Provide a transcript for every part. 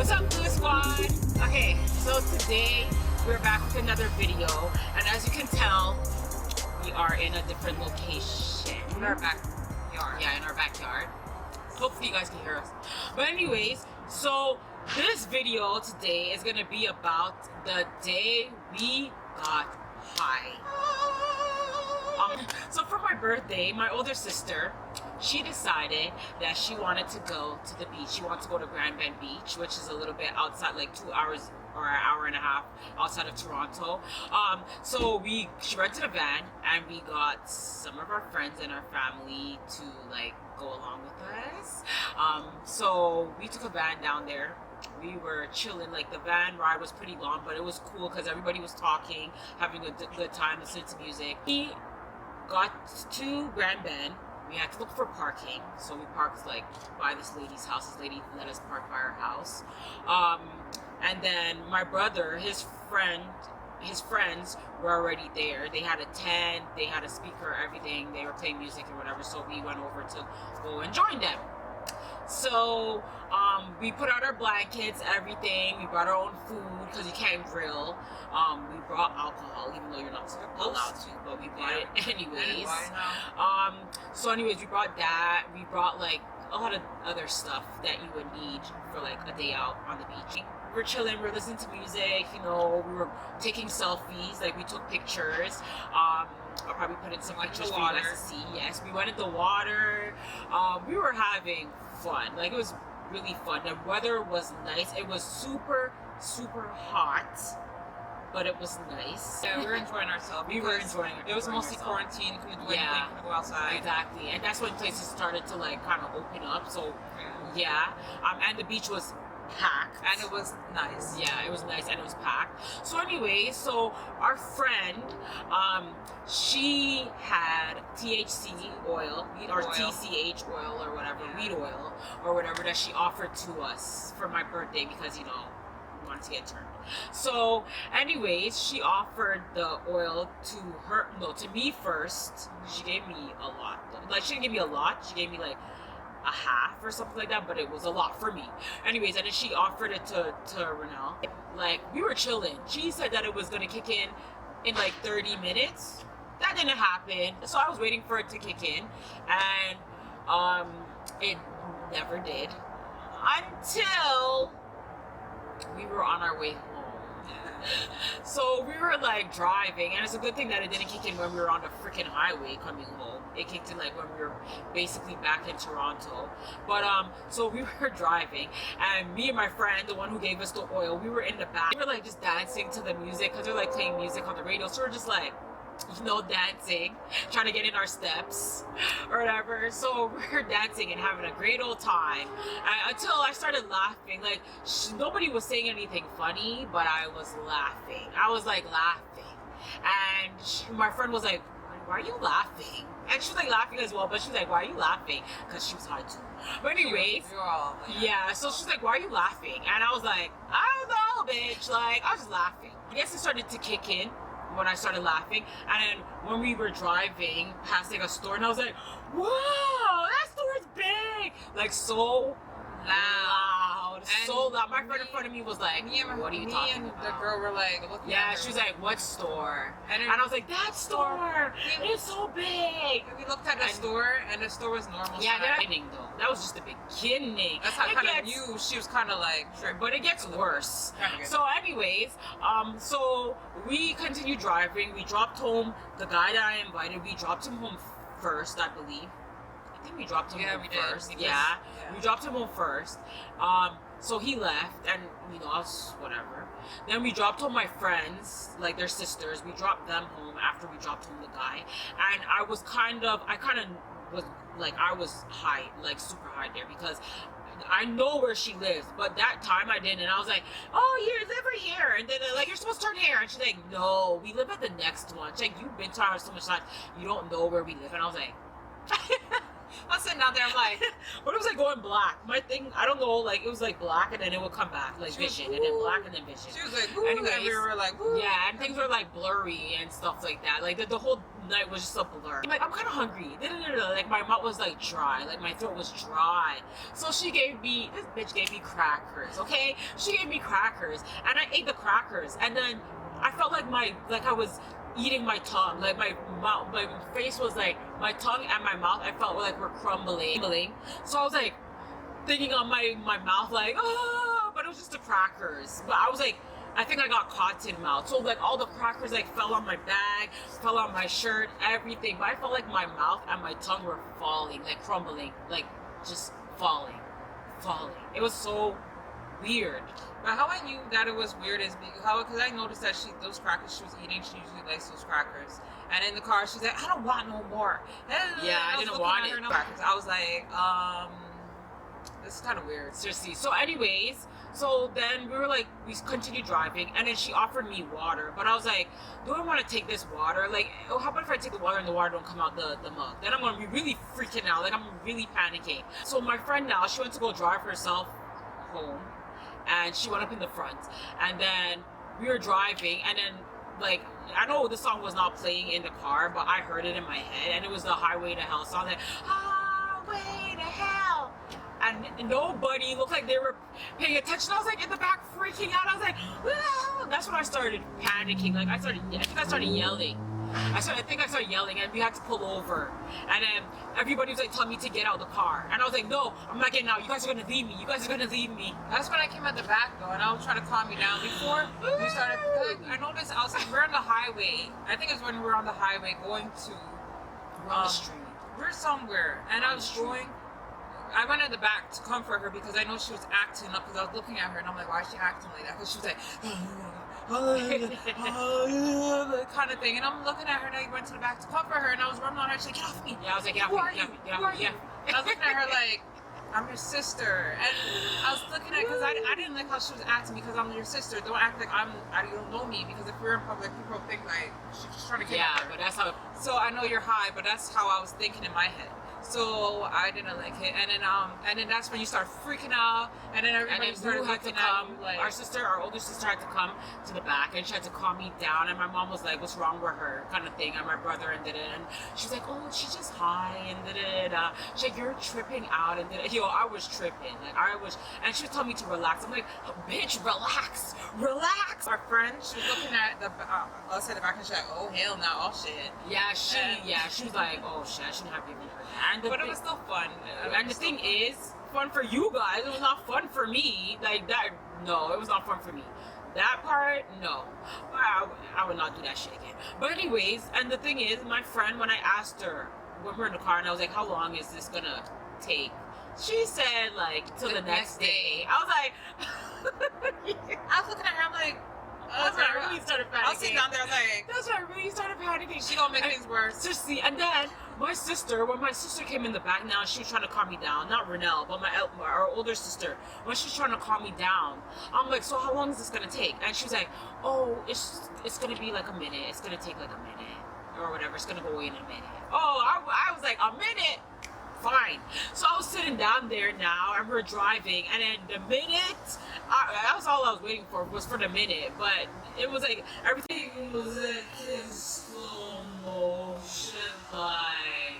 What's up, Blue Squad? Okay, so today we're back with another video, and as you can tell, we are in a different location. In our backyard. Yeah, in our backyard. Hopefully you guys can hear us. But anyways, so this video today is gonna be about the day we got high. So for my birthday, my older sister, she decided that she wanted to go to the beach. She wanted to go to Grand Bend Beach, which is a little bit outside, like 2 hours or an hour and a half outside of Toronto. So she rented a van, and we got some of our friends and our family to like go along with us. So we took a van down there. We were chilling, like the van ride was pretty long, but it was cool because everybody was talking, having a good time, listening to music. We got to Grand Bend. We had to look for parking, so we parked like by this lady's house. This lady let us park by her house. And then my brother, his friends were already there. They had a tent, they had a speaker, everything. They were playing music or whatever, so we went over to go and join them. So we put out our blankets, everything. We brought our own food because you can't grill. We brought alcohol, even though you're not allowed to, but we brought it anyways. So anyways, we brought that. We brought like a lot of other stuff that you would need for like a day out on the beach. We're chilling, we're listening to music, you know, we were taking selfies, like we took pictures. I'll probably put in some pictures for you guys to see. Yes, we went in the water. We were having fun. Like, it was really fun. The weather was nice. It was super hot, but it was nice. Yeah, we were enjoying ourselves. We were enjoying it. It was mostly quarantine. Couldn't do anything. Couldn't go outside. Exactly. And that's when places started to like kind of open up. So yeah. And the beach was packed. And it was nice. Yeah, it was nice and it was packed. So anyway, so our friend, she had THC oil, or TCH oil, or whatever, weed oil, or whatever, that she offered to us for my birthday because, you know, we wanted to get turned. So anyways, she offered the oil to me first. She gave me a lot. Like, she didn't give me a lot. She gave me like a half or something like that, but it was a lot for me. Anyways, and then she offered it to Renelle. Like, we were chilling. She said that it was gonna kick in like 30 minutes. That didn't happen. So I was waiting for it to kick in, and it never did until we were on our way home. So we were like driving, and it's a good thing that it didn't kick in when we were on the freaking highway coming home. It kicked in like when we were basically back in Toronto. But so we were driving, and me and my friend, the one who gave us the oil, we were in the back. We were like just dancing to the music because they're like playing music on the radio. So we're just like, you know, dancing, trying to get in our steps or whatever. So we're dancing and having a great old time until I started laughing. Like, nobody was saying anything funny, but I was laughing. I was like laughing, and my friend was like, "Why are you laughing?" And she was like laughing as well, but she was like, "Why are you laughing?" Because she was high too. But anyways, yeah. So she's like, "Why are you laughing?" And I was like, "I don't know, bitch." Like, I was just laughing. I guess it started to kick in when I started laughing, and then when we were driving past like a store, and I was like, "Wow, that store is big!" Like, so loud, so loud. My friend in front of me was like, "What are you talking about?" The girl were like, looking yeah, she was like, "What store?" And I was like, "That store, it's so big." We looked at the store, and the store was normal. Yeah, that's beginning though. That was just the beginning. That's how I kind of knew she was kind of like, sure, but it gets worse. So anyways, so we continued driving. We dropped home the guy that I invited. We dropped him home first, I believe. I think we dropped him home first. Yeah, we dropped him home first. So he left, and you know, I was whatever. Then we dropped home my friends, like their sisters. We dropped them home after we dropped home the guy, and I was kind of was like, I was high, like super high there, because I know where she lives, but that time I didn't, and I was like, "Oh, you live right here," and then like, "You're supposed to turn here," and she's like, "No, we live at the next one." She's like, "You've been to ours so much time, you don't know where we live," and I was like, I was sitting out there, I'm like, but it was like going black. My thing, I don't know, like it was like black and then it would come back, like vision, and then black and then vision. She was like, ooh, and we were like, ooh. Yeah, and things were like blurry and stuff like that. Like the whole night was just a blur. I'm like, I'm kind of hungry. Like my mouth was like dry, like my throat was dry. So this bitch gave me crackers. Okay, she gave me crackers, and I ate the crackers, and then I felt like I was eating my tongue, like my mouth, my face was like, my tongue and my mouth, I felt like were crumbling. So I was like thinking on my mouth like, oh, but it was just the crackers. But I was like, I think I got cotton mouth. So like all the crackers like fell on my bag, fell on my shirt, everything. But I felt like my mouth and my tongue were falling, like crumbling, like just falling. It was so weird. But how I knew that it was weird is because I noticed that those crackers she was eating, she usually likes those crackers. And in the car, she's like, I don't want no more. Yeah, I didn't want it. Crackers. I was like, this is kind of weird. Seriously. So anyways, so then we continued driving, and then she offered me water. But I was like, do I want to take this water? Like, oh, how about if I take the water and the water don't come out the mug? Then I'm going to be really freaking out. Like, I'm really panicking. So my friend now, she went to go drive herself home. And she went up in the front, and then we were driving, and then like, I know the song was not playing in the car, but I heard it in my head, and it was the Highway to Hell song, like Highway to Hell, and nobody looked like they were paying attention. I was like in the back freaking out. I was like, ah! That's when I started panicking. Like I think I started yelling. I think I started yelling, and we had to pull over. And then everybody was like telling me to get out of the car. And I was like, no, I'm not getting out. You guys are gonna leave me. That's when I came at the back though, and I was trying to calm you down before we started. I noticed I was like, we're on the highway. I think it was when we were on the highway going to on the street. We're somewhere, and I was going. I went in the back to comfort her because I know she was acting up. Because I was looking at her, and I'm like, why is she acting like that? Because she was like. Kind of thing, and I'm looking at her, and I went to the back to comfort her, and I was running on her. She's like, "Get off me!" Yeah, I was like, "Get off me!" And I was looking at her like, "I'm your sister," and I was looking at because I didn't like how she was acting because I'm your sister. Don't act like you don't know me because if we're in public, people think like she's just trying to get. Yeah, but that's how. So I know you're high, but that's how I was thinking in my head. So I didn't like it, and then that's when you start freaking out, and then everybody started had to come. Like, our older sister had to come to the back, and she had to calm me down. And my mom was like, "What's wrong with her?" kind of thing. And my brother and she's like, "Oh, she's just high," and she's like, "You're tripping out," and I was tripping, and she was telling me to relax. I'm like, "Bitch, relax." Our friend, she was looking at us at the back, and she's like, "Oh hell no, oh shit." Yeah, she was like, "Oh shit, I shouldn't have given her that." But it was still fun. And the thing is, fun for you guys. It was not fun for me. Like that, no, it was not fun for me. That part, no. I would not do that shit again. But anyways, and the thing is, my friend, when I asked her, when we were in the car, and I was like, how long is this gonna take? She said, like, till the next day. I was like, I was looking at her, I'm like, that's when I really started panicking. I was sitting down there, I was like, that's when I really started panicking. She gonna make things worse. Seriously, and then when my sister came in the back now, she was trying to calm me down. Not Renelle, but our older sister. When she was trying to calm me down, I'm like, so how long is this gonna take? And she was like, oh, it's gonna be like a minute. It's gonna take like a minute or whatever. It's gonna go away in a minute. Oh, I was like, a minute? Fine. So I was sitting down there now, and we're driving, and then the minute, that was all I was waiting for, was for the minute, but it was like, everything was like in slow motion, like,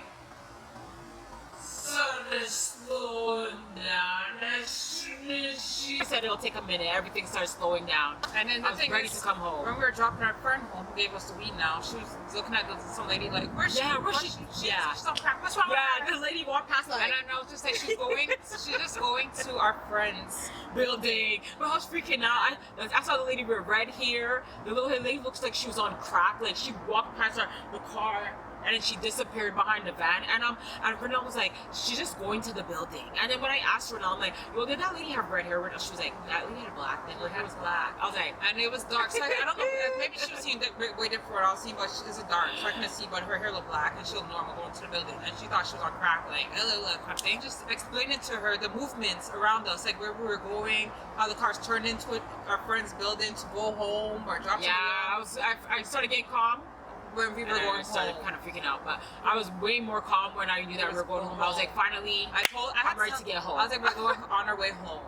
started slowing down. As soon as she said it'll take a minute, everything started slowing down. And then I was ready to come home. When we were dropping our friend home, who gave us the weed now, she was looking at some lady like, where's she? Yeah. She's on crack. What's wrong with her? Yeah, this lady walked past like, and I was just like, she's just going to our friend's building. But I was freaking out. I saw the lady with red hair. The little lady looks like she was on crack. Like she walked past the car, and then she disappeared behind the van. And Renelle was like, she's just going to the building. And then when I asked Renelle, I'm like, well, did that lady have red hair? She was like, that lady had black. Then her hair was black. I was like, and it was dark. So I don't know. Maybe she was seeing waiting for it. I was seeing, but she isn't dark, so I couldn't see. But her hair looked black, and she looked normal going to the building. And she thought she was on crack, like kind of thing. Just explaining to her the movements around us, like where we were going, how the cars turned into our friend's building to go home or drop. Yeah, I started getting calm when we were going started home. Kind of freaking out, but I was way more calm when I knew that we were going home. I was like, finally, I'm ready to get home. I was like, we're going on our way home,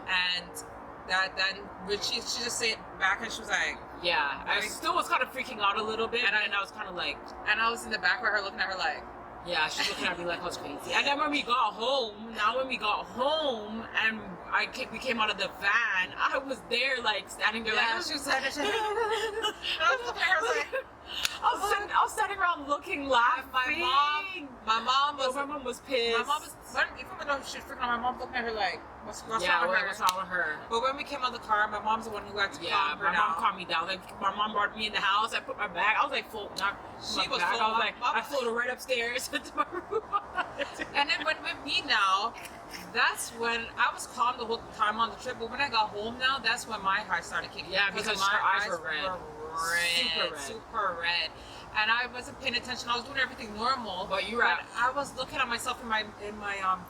and then when she just sat back and she was like, Yeah, I still was kind of freaking out a little bit, and I was kind of like, and I was in the back with her looking at her like, yeah, she's looking at me like I was crazy. And then when we got home, and we came out of the van, I was there like standing there yeah, like, she was standing there. I was looking at her like, I was standing around looking, laughing. My mom was pissed. My mom was, even though she was freaking out, my mom looking at her like, what's wrong with her? What's wrong with her? But when we came out of the car, my mom's the one who had to calm her down. My mom calmed me down. Like, my mom brought me in the house. I put my bag. I was like, I floated right upstairs into my room. And then when with me now, that's when I was calm the whole time on the trip. But when I got home now, that's when my heart started kicking. Yeah, because my eyes were red. Super red. And I wasn't paying attention. I was doing everything normal. But you were. I was looking at myself in my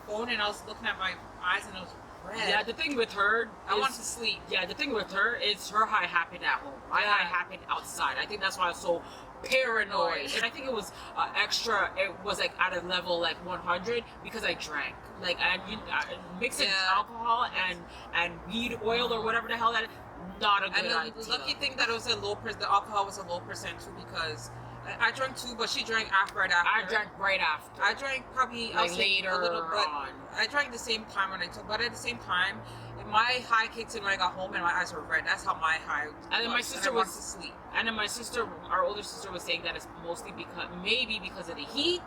phone, and I was looking at my eyes, and it was red. Yeah, the thing with her, I wanted to sleep. Yeah, the thing with her is her high happened at home. My high happened outside. I think that's why I was so paranoid. And I think it was extra. It was like at a level like 100 because I drank. Like, and mixing alcohol and weed oil or whatever the hell that is, not a good idea. The lucky thing that it was a low percent. The alcohol was a low percent too, because I drank too, but she drank right after. I drank right after. I drank probably like later a little bit. on. I drank the same time when I took, but at the same time, my high kicked in when I got home and my eyes were red. That's how my high. And then my sister was asleep. And then my sister, our older sister, was saying that it's mostly because of the heat.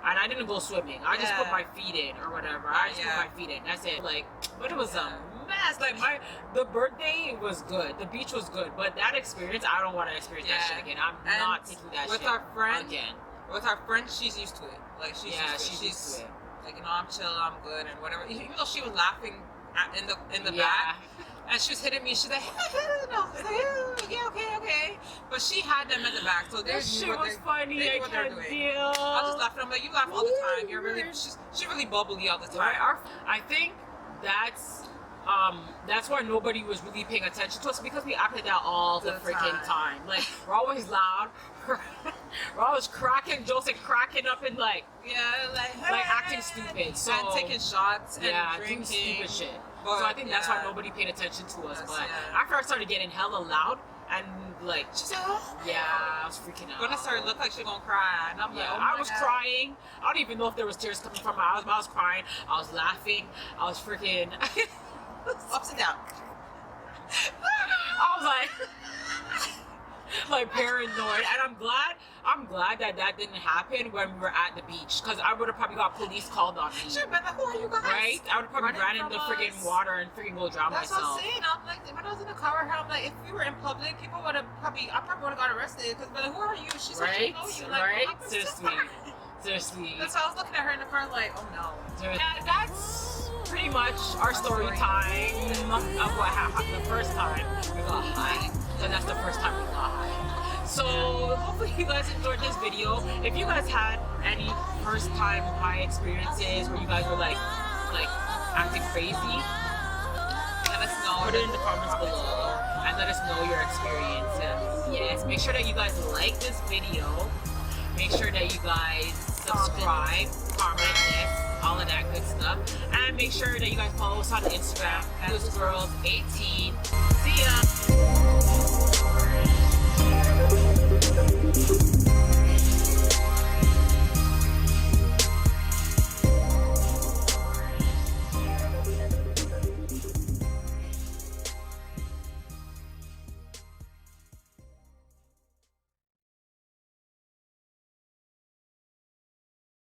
And I didn't go swimming. I just put my feet in or whatever. I just put my feet in. That's it. Like, but it was a mess. Like the birthday was good. The beach was good. But that experience, I don't want to experience that shit again. I'm not taking that shit again. With our friend, she's used to it. Like she's used to it. Like, you know, I'm chill, I'm good, and whatever. Even though she was laughing in the back, and she was hitting me, she's like, and I was like, yeah, okay. But she had them in the back, so that shit was funny. I can't deal. I was just laughing. I'm like, you laugh all the time. You're really, she's really bubbly all the time. Right? I think that's why nobody was really paying attention to us, because we acted out all the freaking time. Like, we're always loud. We're always cracking jokes and cracking up and like acting stupid. So and taking shots and drinking. doing stupid shit. But, so I think that's why nobody paid attention to us. But after I started getting hella loud and like, she's like, I was freaking out. When I started looking like she was gonna cry, and I'm like, I was crying. I don't even know if there was tears coming from my eyes, but I was crying. I was laughing. I was freaking upside down. I was like paranoid, and I'm glad that didn't happen when we were at the beach, because I would have probably got police called on me. Should've been like, who are you guys? Right? I would have probably ran in the friggin' water and freaking go drown myself. That's what I'm saying. I'm like, when I was in the car with her, I'm like, if we were in public, people would have I probably would have got arrested, because like, who are you? She's like, I know you. Like, right? Seriously. That's why I was looking at her in the car like, oh no. And that's pretty much our story time of what happened the first time we got high. And that's the first time we got high. So hopefully you guys enjoyed this video. If you guys had any first time high experiences where you guys were like acting crazy, let us know. Put it in the comments below and let us know your experience. And yes, make sure that you guys like this video. Make sure that you guys subscribe, comment, all of that good stuff. And make sure that you guys follow us on Instagram, GoosGirls18. See ya!